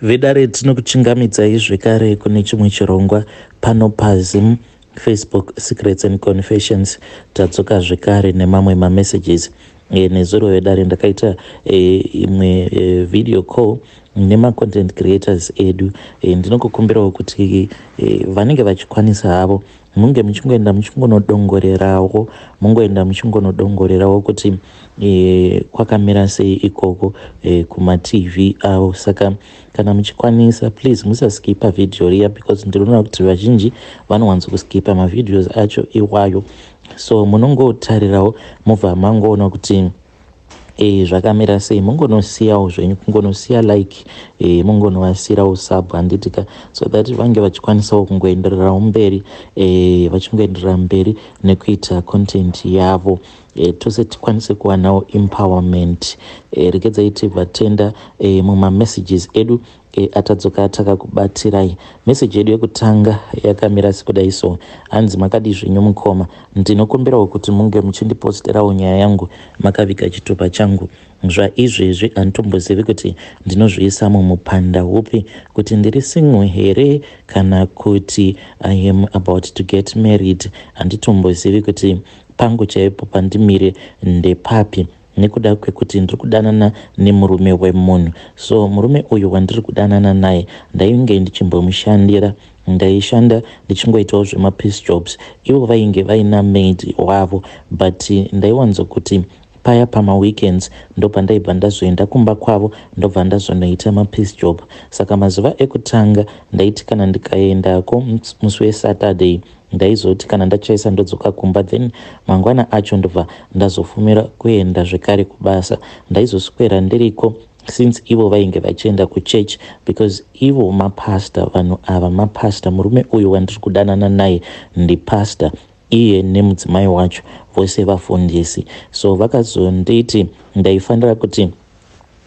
Vedare tinokuchingamidzai zvekare kune chimwe chirongwa pano paZim Facebook Secrets and Confessions. Tadzoka zvekare nemamwe mamessages nezuro vedare ndakaita imwe video call nemacontent creators edu. Ndinokukumbirawo kuti vanenge vachikwanisa havo munge muchingoenda muchingonodongorerawo kuti kwakamira sei ikoko kumatv avo. Saka kana muchikwanisa please musaskipa video riya, because ndinoona kuti vazhinji vanowanza kuskipa mavideos acho iwayo. So munongotarirawo mubva mangoona kuti zvakamira sei, mungonosiyawo zvenyu, kungonosiya like, mungonovasirawo sub handitika, so that vange vachikwanisawo kungoendererawo mberi, vachingoenderera mberi nekuita content yavo. Tose tikwanise kuwanawo empowerment. Regedzai tibva tenda mumamessages edu atadzoka takakubatirai. Message yedu yekutanga yakamira sekudai so: hanzi makadi zvenyu mukoma, ndinokumbirawo kuti munge muchindiposterawo nyaya yangu makaviga chitupa changu. Zvaizvezvi handitombozivi kuti ndinozviisamo mupanda upi, kuti ndiri single here kana kuti I am about to get married. Handitombozivi kuti pangu chaipo pandimire ndepapi, nekuda kwekuti ndiri kudanana nemurume wemunhu. So murume uyu wandiri kudanana naye ndainge ndichimbomushandira, ndaishanda ndichingoitawo zvemapiece jobs. Ivo vainge vaina maid wavo, but ndaiwanzo kuti paya pamaweekends ndopandaibva ndazoenda kumba kwavo, ndobva ndazonoita mapiece job. Saka mazuva ekutanga ndaiti kana ndikaendako musi weSaturday ndaizoti kana ndachaisa ndodzoka kumba, then mangwana acho ndobva ndazofumira kuenda zvekare kubasa. Ndaizoswera ndiriko since ivo vainge vachienda kuchurch, because ivo mapasta, vanhu ava mapasta. Murume uyu wandiri kudanana naye ndipasta, iye nemudzimai wacho vose vafundisi. So vakazonditi ndaifanira kuti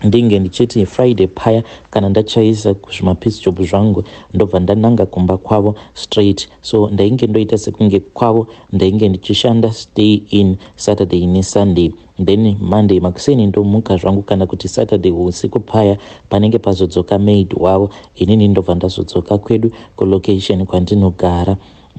ndinge ndichiti Friday paya kana ndachaisa kuzvimapiece job zvangu ndobva ndananga kumba kwavo straight. So ndainge ndoita sekunge kwavo ndainge ndichishanda stay in Saturday neSunday, then Monday makuseni ndomuka zvangu, kana kuti Saturday usiku paya panenge pazodzoka maid wavo, inini ndobva ndazodzoka kwedu kulocation kwandinogara.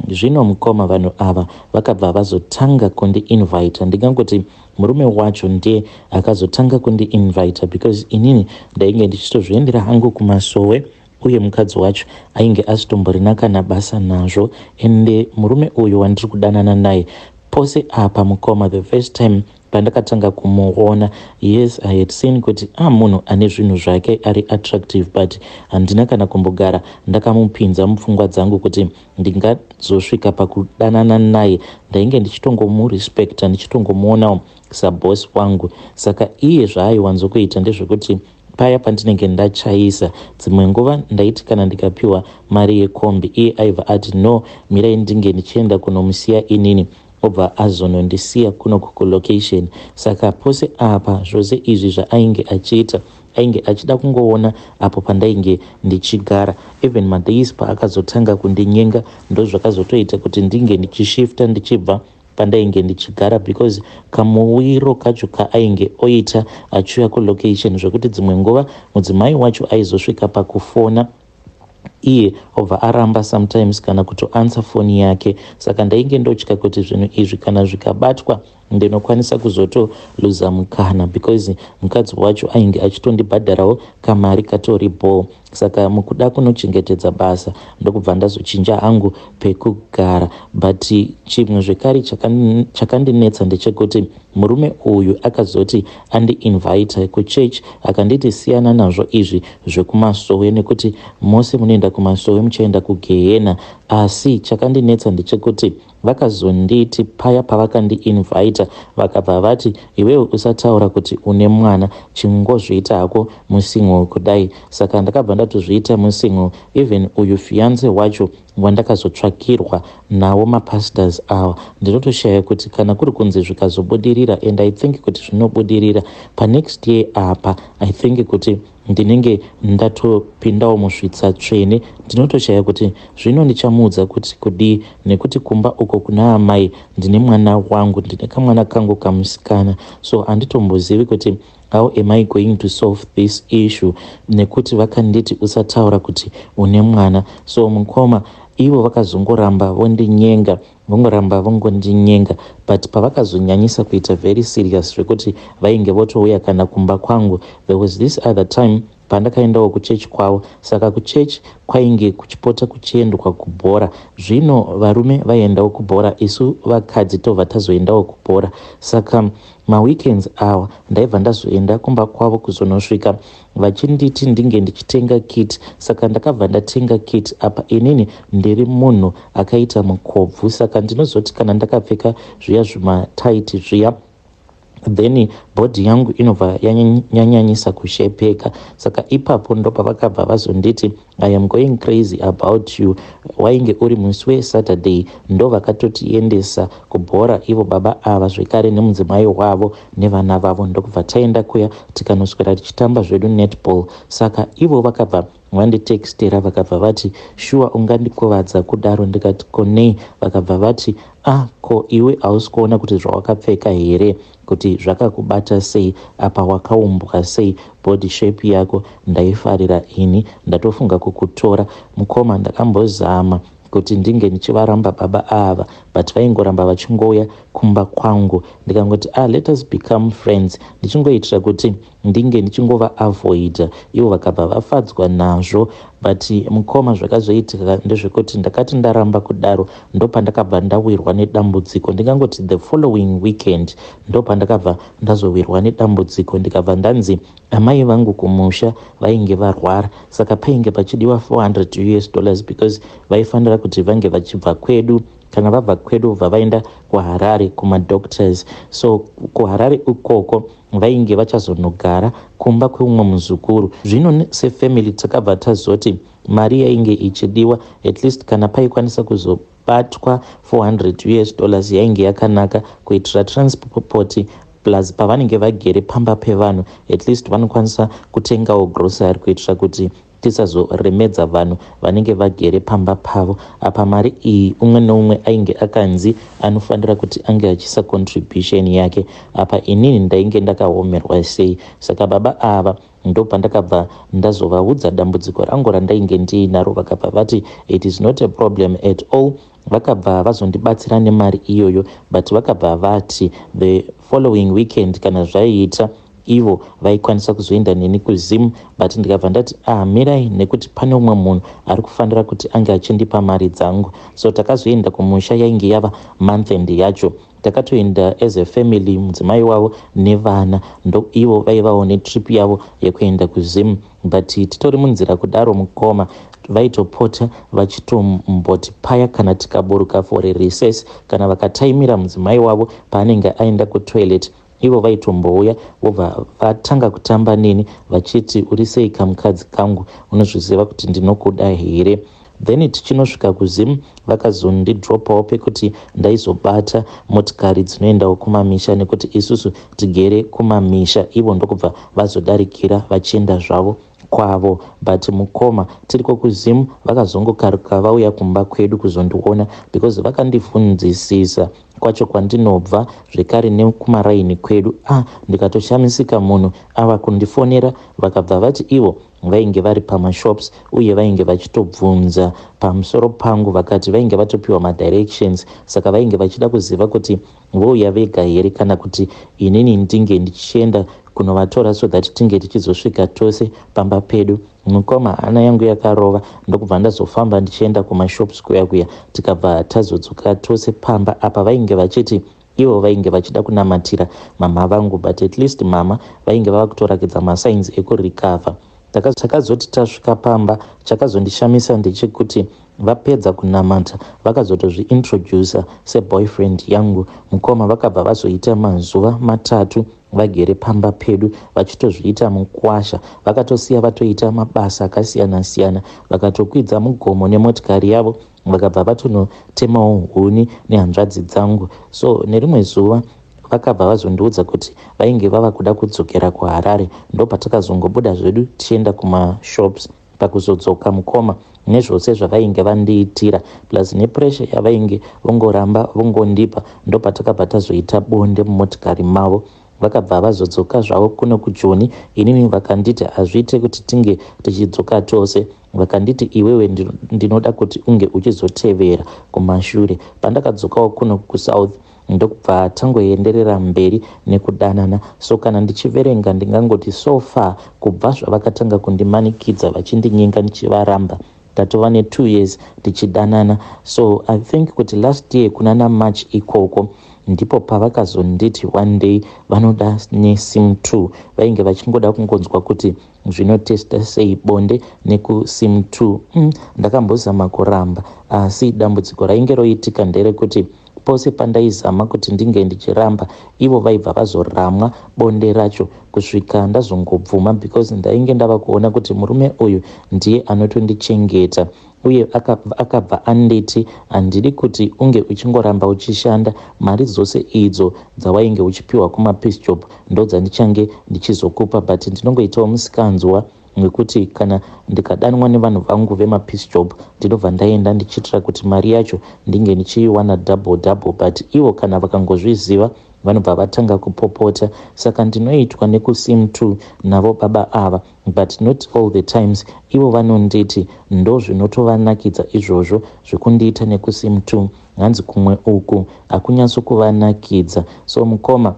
Zvino mukoma vanhu ava vakabva vazotanga kundi-invita. Ndingangoti murume wacho ndiye akazotanga kundi-invita, because inini ndainge ndichitozviendera hangu kumasowe, uye mukadzi wacho ainge asitomborina kana basa nazvo. Ende murume uyu wandiri kudanana naye pose apa mukoma, the first time pandakatanga kumuona, yes, I had seen kuti munhu ane zvinhu zvake ari attractive, but handina kana kumbogara ndakamupinza mupfungwa dzangu kuti ndingazosvika pakudanana naye. Ndainge ndichitongomurespecta, ndichitongomuonawo sabosi wangu. Saka iye zvaaiwanzokuita ndezvekuti paya pandinenge ndachaisa dzimwe nguva ndaiti kana ndikapiwa mari yekombi, iye aibva ati no, mirai ndinge ndichienda kunomusiya inini, obva azonondisiya kuno kulocation. Saka pose apa zvose izvi zvaainge achiita, ainge achida kungoona apo pandainge ndichigara. Even madays paakazotanga kundinyenga ndozvakazotoita kuti ndinge ndichishifta ndichibva pandainge ndichigara, because kamuwiro kacho kaainge oita achiuya kulocation zvekuti dzimwe nguva mudzimai wacho aizosvika pakufona, iye obva aramba sometimes kana kutoansa foni yake. Saka ndainge ndotya kuti zvinhu izvi kana zvikabatwa ndinokwanisa kuzotoluza mukana, because mukadzi wacho ainge achitondibhadharawo kamari katoripo. Saka mukuda kunochengetedza basa ndokubva ndazochinja hangu pekugara. But chimwe zvekare chakandinetsa ndechekuti murume uyu akazoti andi-invita kuchurch, akanditi siyana nazvo izvi zvekumasowe, nekuti mose munoenda kumasowe muchaenda kugehena. Asi chakandinetsa ndechekuti vakazonditi paya pavakandi-invita vakabva vati iwewe usataura kuti une mwana, chingozviita hako musingle kudai. Saka ndakabva ndatozviita musingle. Even uyu fiance wacho wandakazotsvakirwa nawo mapastors ava, ndinotoshaya kuti kana kuri kunzi zvikazobudirira, and I think kuti zvinobudirira panext year apa, I think kuti ndinenge ndatopindawo musvitsa tsvene, ndinotoshaya kuti zvino ndichamuudza kuti kudii, nekuti kumba uko kuna amai ndine mwana wangu, ndine kamwana kangu kamusikana. So handitombozivi kuti how am I going to solve this issue, nekuti vakanditi usataura kuti une mwana. So mukoma ivo vakazongoramba vondinyenga, but pavakazonyanyisa kuita very serious zvekuti vainge votouya kana kumba kwangu, there was this other time pandakaendawo kuchechi kwavo. Saka kuchechi kwainge kuchipota kuchiendwa kubhora. Zvino varume vaiendawo kubhora, isu vakadzi tobva tazoendawo kubhora. Saka maweekends awa ndaibva ndazoenda kumba kwavo kuzonosvika vachinditi ndinge ndichitenga kit. Saka ndakabva ndatenga kit. Apa inini ndiri munhu akaita mukobvu, saka ndinozoti kana ndakapfeka zviya zvimataiti zviya, then bhodhi yangu inobva yanyanyisa kushepeka. Saka ipapo ndo pavakabva vazonditi I am going crazy about you. Wainge uri musi weSaturday, ndo vakatotiendesa kubhora ivo baba ava zvekare nemudzimai wavo nevana vavo, ndokubva taenda kuya tikanoswera tichitamba zvedu netball. Saka ivo vakabva vanditextera vakabva vati shuwa ungandikuvadza kudaro, ndikati konei. Vakabva vati ko iwe hausi kuona kuti zvawakapfeka here, kuti zvakakubata sei, apa wakaumbwa sei, body shape yako. Ndaifarira ini, ndatofunga kukutora. Mukoma ndakambozama kuti ndinge ndichivaramba baba ava, but vaingoramba vachingouya kumba kwangu. Ndikangoti let us become friends, ndichingoitira kuti ndinge ndichingova avoida. Ivo vakabva vafadzwa nazvo, but mukoma zvakazoitika ndezvekuti ndakati ndaramba kudaro ndo pandakabva ndawirwa nedambudziko. Ndingangoti the following weekend ndo pandakabva ndazowirwa nedambudziko, ndikabva ndanzi amai vangu kumusha vainge varwara. Saka painge pachidiwa $400 because vaifanira kuti vange vachibva kwedu, kana vabva kwedu vavaenda kuHarare kumadoctors. So kuHarare ukoko vainge vachazonogara kumba kweumwe muzukuru. Zvino sefamily takabva tazoti mari yainge ichidiwa at least kana paikwanisa kuzobatwa $400 yainge yakanaka kuitira transport plus pavanenge vagere pamba pevanhu at least vanokwanisa kutengawo grocery kuitira kuti tisazoremedza vanhu vanenge vagere pamba pavo. Apa mari iyi umwe neumwe ainge akanzi anofanira kuti ange achisa contribution yake. Apa inini ndainge ndakaomerwa sei? Saka baba ava ndo pandakabva ndazovaudza dambudziko rangu randainge ndiinaro. Vakabva vati it is not a problem at all. Vakabva vazondibatsira nemari iyoyo, but vakabva vati the following weekend kana zvaiita ivo vaikwanisa kuzoenda neni kuZim, but ndikabva ndati mirai, nekuti pane umwe munhu ari kufanira kuti ange achindipa mari dzangu. So takazoenda kumusha, yainge yava month end yacho. Takatoenda as a family, mudzimai wavo nevana, ndo ivo vaivawo netrip yavo yekuenda kuZim. But titori munzira kudaro mukoma vaitopota vachitomboti paya kana tikaburuka for a recess, kana vakataimira mudzimai wavo paanenge aenda kutoilet, ivo vaitombouya vobva vatanga kutamba neni vachiti uri sei kamukadzi kangu, unozviziva kuti ndinokuda here. Then tichinosvika kuZim vakazondidropawo pekuti ndaizobata motikari dzinoendawo kumamisha, nekuti isusu tigere kumamisha, ivo ndokubva vazodarikira vachienda zvavo kwavo. But mukoma tiriko kuZim vakazongokaruka vauya kumba kwedu kuzondiona because vakandibvunzisisa kwacho kwandinobva zvekare nekumaraini kwedu. Ndikatoshamisika, munhu ava kundifonera vakabva vati ivo vainge vari pamashops uye vainge vachitobvunza pamusoro pangu, vakati vainge vatopiwa madirections. Saka vainge vachida kuziva kuti vouya vega here kana kuti inini ndinge ndichienda kunovatora so that tinge tichizosvika tose pamba pedu. Mukoma hana yangu yakarova, ndokubva ndazofamba ndichienda kumashops kuya tikabva tazodzoka tose pamba. Apa vainge vachiti ivo vainge vachida kunamatira mama vangu, but at least mama vainge vava kutorakidza masigns ekurecover. Takazoti tasvika pamba, chakazondishamisa ndechekuti vapedza kunamata vakazotozviintroducer seboyfriend yangu. Mukoma vakabva vazoita mazuva 3 vagere pamba pedu vachitozviita mukwasha. Vakatosiya vatoita mabasa akasiyana-siyana, vakatokwidza mugomo nemotikari yavo, vakabva vatonotemawo huni nehanzvadzi dzangu. So nerimwe zuva vakabva vazondiudza kuti vainge vava kuda kudzokera kuHarare. Ndopatakazongobuda zvedu tichienda kumashops pakuzodzoka mukoma nezvose zvavainge vandiitira plus nepressure yavainge vongoramba vongondipa. Ndopatakabva tazoita bonde mumotikari mavo. Vakabva vazodzoka zvavo kuno kuJoni. Inini vakanditi hazviite kuti tinge tichidzoka tose. Vakanditi iwewe ndinoda kuti unge uchizotevera kumashure. Pandakadzokawo kuno kuSouth ndokubva tangoenderera mberi nekudanana. So kana ndichiverenga ndingangoti so far kubva zvavakatanga kundimanikidza vachindinyenga ndichivaramba tatova ne2 years tichidanana. So I think kuti last year kunana March ikoko ndipo pavakazonditi one day vanoda neSIM2. Vainge vachingoda kungonzwa kuti zvinotesta sei bonde nekuSIM2. Ndakambozama kuramba asi dambudziko rainge roitika nderekuti pose pandaizama kuti ndinge ndichiramba ivo vaibva vazoramwa bonde racho kusvika ndazongobvuma because ndainge ndava kuona kuti murume uyu ndiye anotondichengeta uye akabva anditi handidi kuti unge uchingoramba uchishanda. Mari dzose idzo dzawainge uchipiwa kumapeace job ndodzandichange ndichizokupa, but ndinongoitawo musikanzwa nekuti kana ndikadanwa nevanhu vangu vemapeace job ndinobva ndaenda ndichiitira kuti mari yacho ndinge ndichiiwana double. But ivo kana vakangozviziva vanobva vatanga kupopota. Saka ndinoitwa nekuSIM2 navo baba ava, but not all the times. Ivo vanonditi ndo zvinotovanakidza izvozvo zvekundiita nekuSIM2. Hanzi kumwe uku hakunyatsokuvanakidza. So mukoma,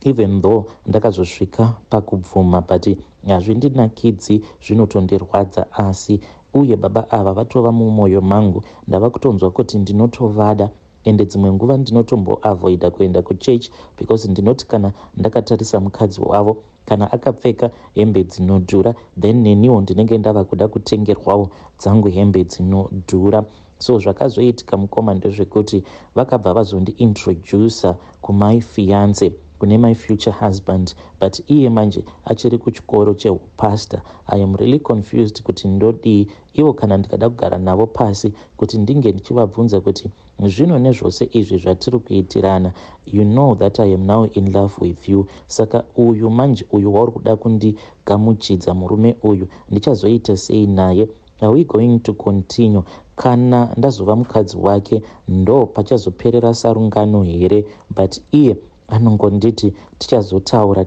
even though ndakazosvika pakubvuma but hazvindinakidzi, zvinotondirwadza asi uye baba ava vatova mumwoyo mangu. Ndava kutonzwa kuti ndinotovada ende dzimwe nguva ndinotomboavoida kuenda kuchechi because ndinoti kana ndakatarisa mukadzi wavo kana akapfeka hembe dzinodhura then neniwo ndinenge ndava kuda kutengerwawo dzangu hembe dzinodhura. So zvakazoitika mukoma ndezvekuti vakabva vazondiintroducer kumai fiance, kune my future husband, but iye manje achiri kuchikoro cheupastor. I am really confused kuti ndodii. Ivo kana ndikada kugara navo pasi kuti ndinge ndichivabvunza kuti zvino nezvose izvi zvatiri kuitirana, you know that I am now in love with you. Saka uyu manje uyu wauri kuda kundigamuchidza murume uyu ndichazoita sei naye? Are we going to continue? Kana ndazova mukadzi wake ndo pachazoperera sarungano here? But iye anongonditi tichazotaura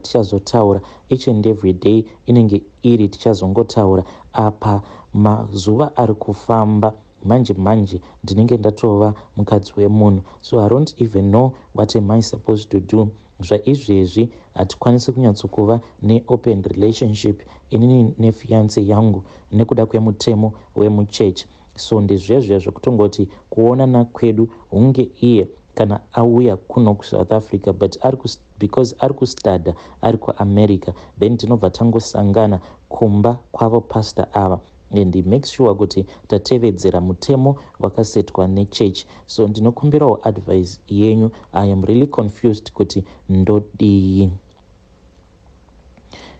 each and every day inenge iri tichazongotaura. Apa mazuva ari kufamba manje ndinenge ndatova mukadzi wemunhu. So I don't even know what am I supposed to do. Zvaizvezvi hatikwanisi kunyatsokuva neopen relationship inini nefiance yangu nekuda kwemutemo wemuchechi. So ndizvezvo zvekutongoti kuonana kwedu hunge iye kana auya kuno kuSouth Africa but because ari kustada ari kuAmerica then tinobva tangosangana kumba kwavo pastor ava and he makes sure kuti tatevedzera mutemo wakasetwa nechechi. So ndinokumbirawo advice yenyu. I am really confused kuti ndodii.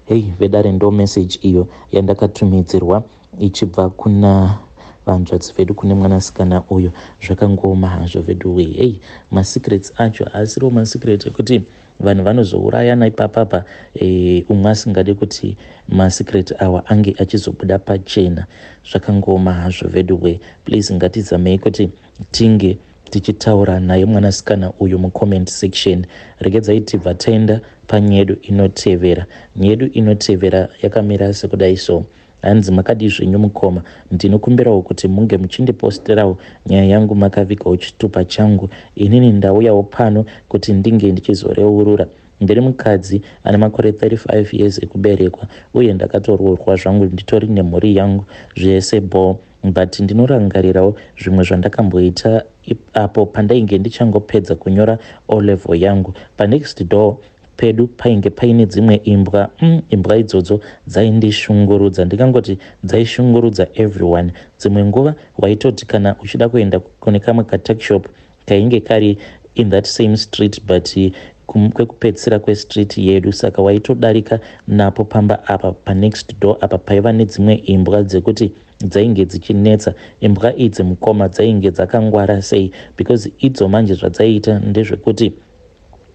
Hey vedare, ndo message iyo yandakatumidzirwa ichibva kuna vanzvadzi vedu kune mwanasikana uyo. Zvakangoma hazvo vedu we. Hey, masecrets acho asiriwo masecret ekuti vanhu vanozourayana ipapapa. Umwe asingade kuti masecret awa ange achizobuda pachena. Zvakangoma hazvo vedu we. Please ngatizamei kuti tinge tichitaura naye mwanasikana uyu mucomment section. Regedzai tibva taenda panyedu inotevera. Nyedu inotevera yakamira sekudai so. Hanzi makadi zvenyu mukoma, ndinokumbirawo kuti munge muchindiposterawo nyaya yangu makavigawo chitupa changu. Inini ndauyawo pano kuti ndinge ndichizoreurura. Ndiri mukadzi ane makore 35 years ekuberekwa uye ndakatoroorwa zvangu nditori nemhuri yangu zvese bo. But ndinorangarirawo zvimwe zvandakamboita apo pandainge ndichangopedza kunyora O level yangu. Panext door pedu painge paine dzimwe imbwa. Imbwa idzodzo dzaindishungurudza, ndikangoti dzaishungurudza everyone. Dzimwe nguva waitoti kana uchida kuenda kune kamwe katakeshop kainge kari in that same street but kwekupedzisira kwestreet yedu, saka waitodarika napo pamba apa panext door apa paiva nedzimwe imbwa dzekuti dzainge dzichinetsa. Imbwa idzi mukoma dzainge dzakangwara sei because idzo manje zvadzaiita ndezvekuti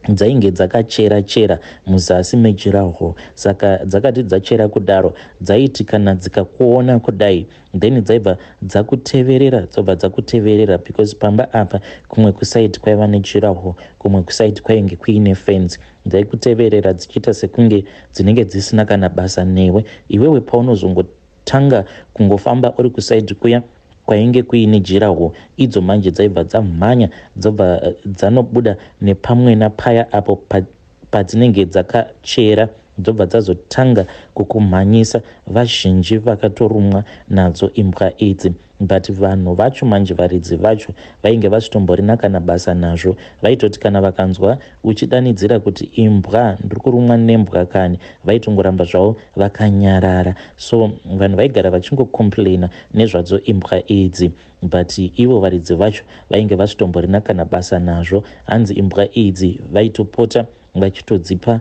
dzainge dzakachera muzasi mejuraho. Saka dzakati dzachera kudaro dzaiti kana dzikakuona kudai then dzaibva dzakuteverera because pamba apa kumwe kusaiti kwaiva nejuraho, kumwe kusaiti kwainge kuine fence. Dzaikuteverera dzichiita sekunge dzinenge dzisina kana basa newe. Iwewe paunozongotanga kungofamba uri kusaiti kuya kwainge kuine juraho, idzo manje dzaibva dzamhanya dzobva dzanobuda nepamwe napaya apo padzinenge dzakachera, dzobva dzazotanga kukumhanyisa. Vazhinji vakatorumwa nadzo imbwa idzi, but vanhu vacho manje varidzi vacho vainge vachitomborina kana basa nazvo. Vaitoti kana vakanzwa uchidanidzira kuti imbwa, ndiri kurumwa nembwa kani, vaitongoramba zvavo vakanyarara. So vanhu vaigara vachingokomplaina nezvadzo imbwa idzi, but ivo varidzi vacho vainge vachitomborina kana basa nazvo. Hanzi imbwa idzi vaitopota vachitodzipa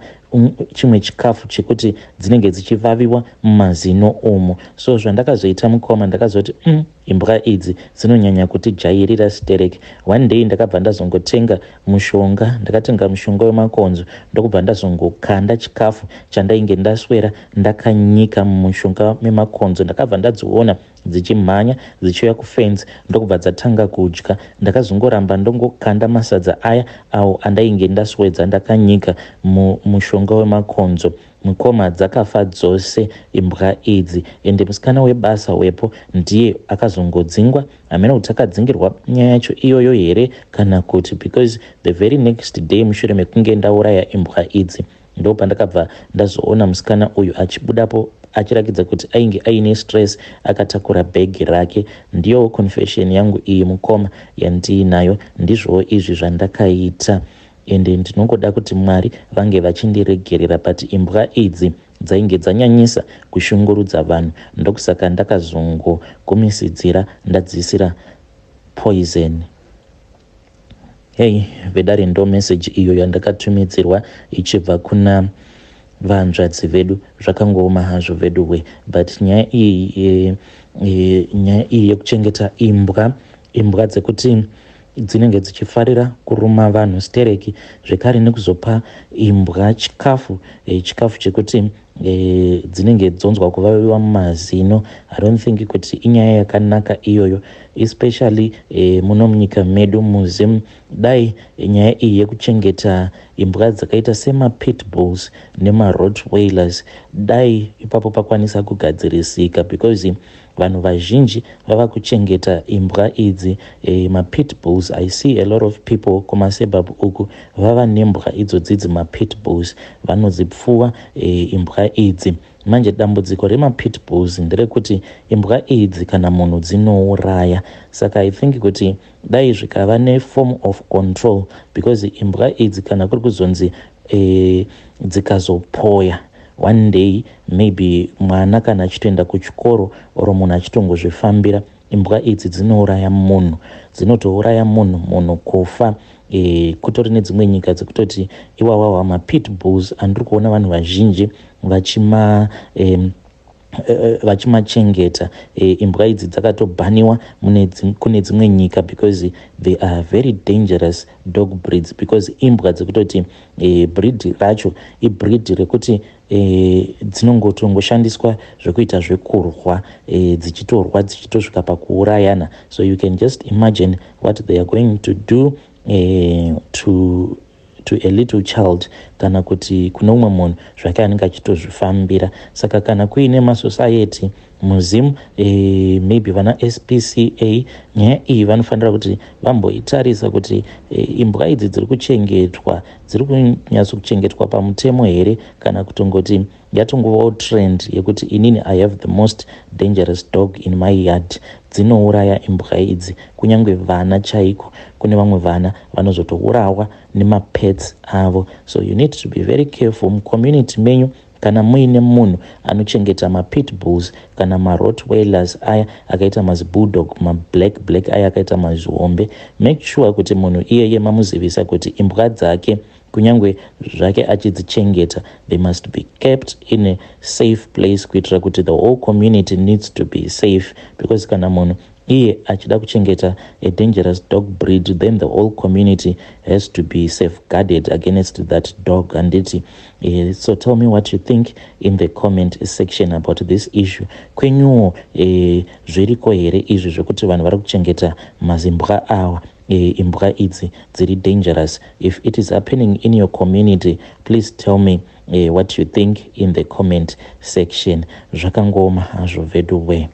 chimwe chikafu chekuti dzinenge dzichivaviwa mumazino umo. So zvandakazoita mukoma ndakazoti imbwa idzi dzinonyanya kutijairira stereki. One day ndakabva ndazongotenga ndakatenga mushonga wemakonzo ndokubva ndazongokanda chikafu chandainge ndaswera ndakanyika mumushonga memakonzo. Ndakabva ndadziona dzichimhanya dzichiuya kufence ndokubva dzatanga kudya. Ndakazongoramba ndongokanda masadza aya awo andainge ndaswedza ndakanyika mumushonga wemakonzo. Mukoma dzakafa dzose imbwa idzi, ende musikana webasa wepo ndiye akazongodzingwa. Hamena kuti akadzingirwa nyaya yacho iyoyo here kana kuti, because the very next day mushure mekunge ndauraya imbwa idzi ndo pandakabva ndazoona musikana uyu achibudapo achirakidza kuti ainge aine stress, akatakura bhegi rake. Ndiyo confession yangu iyi mukoma yandiinayo, ndizvowo izvi zvandakaita. Ende ndinongoda kuti Mwari vange vachindiregerera, but imbwa idzi dzainge dzanyanyisa kushungurudza vanhu, ndokusaka ndakazongogumisidzira ndadzisira poison. Hey, vedare ndo message iyo yandakatumidzirwa ichibva kuna vanzvadzi vedu. Zvakangooma hazvo vedu we, but nyaya iyi yekuchengeta imbwa dzekuti dzinenge dzichifarira kuruma vanhu stereki, zvekare nekuzopa imbwa chikafu chekuti dzinenge dzonzwa kuvaviwa mumazino. I don't think kuti inyaya yakanaka iyoyo, especially muno munyika medu muzimu. Dai nyaya iyi yekuchengeta imbwa dzakaita semapitbulls nemarottweilers, dai ipapo pakwanisa kugadzirisika, because vanhu vazhinji vava kuchengeta imbwa idzi. Mapitbulls, I see a lot of people kumasebhabhu uku vava nembwa idzodzidzi mapitbulls, vanodzipfuwa imbwa idzi. Manje dambudziko remapitbulls nderekuti imbwa idzi kana munhu dzinouraya. Saka I think kuti dai zvikava neform of control, because imbwa idzi kana kuri kuzonzi dzikazopoya one day, maybe mwana kana achitoenda kuchikoro oro munhu achitongozvifambira, imbwa idzi dzinouraya munhu, dzinotouraya munhu kufa. Kutori nedzimwe nyika dzekutoti iwawawa mapitbulls andiri kuona vanhu vazhinji vachimachengeta. Imbwa idzi dzakatobhaniwa kune dzimwe nyika because they are very dangerous dog breeds, because imbwa dzekutoti breed racho ibreed rekuti dzinongotongoshandiswa zvekuita zvekurwa, dzichitorwa dzichitosvika pakuurayana. So you can just imagine what they are going to do to a little child, kana kuti kuno umwe munhu zvake anenge achitozvifambira. Saka kana kuine masociety muzimu, maybe vana SPCA, nyaya iyi vanofanira kuti vamboitarisa kuti imbwa idzi dziri kuchengetwa, dziri kunyatsokuchengetwa pamutemo here, kana kutongoti yatongovawo trend yekuti inini I have the most dangerous dog in my yard. Dzinouraya imbwa idzi, kunyange vana chaiko. Kune vamwe vana vanozotourawa nemapets avo. So you need to be very careful mucommunity menyu. Kana muine munhu anochengeta mapitbulls kana marottweilers aya akaita mazibulldog, mablack aya akaita mazihombe, make sure kuti munhu iyeye mamuzivisa kuti imbwa dzake kunyange zvake achidzichengeta, they must be kept in a safe place, kuitira kuti the whole community needs to be safe. Because kana munhu iye achida kuchengeta a dangerous dog breed, then the whole community has to be safeguarded against that dog. And so tell me what you think in the comment section about this issue. Kwenyuwo zviriko here izvi zvekuti vanhu vari kuchengeta mazimbwa awa, imbwa idzi dziri dangerous? If it is happening in your community, please tell me what you think in the comment section. Zvakangoma hazvo vedu we.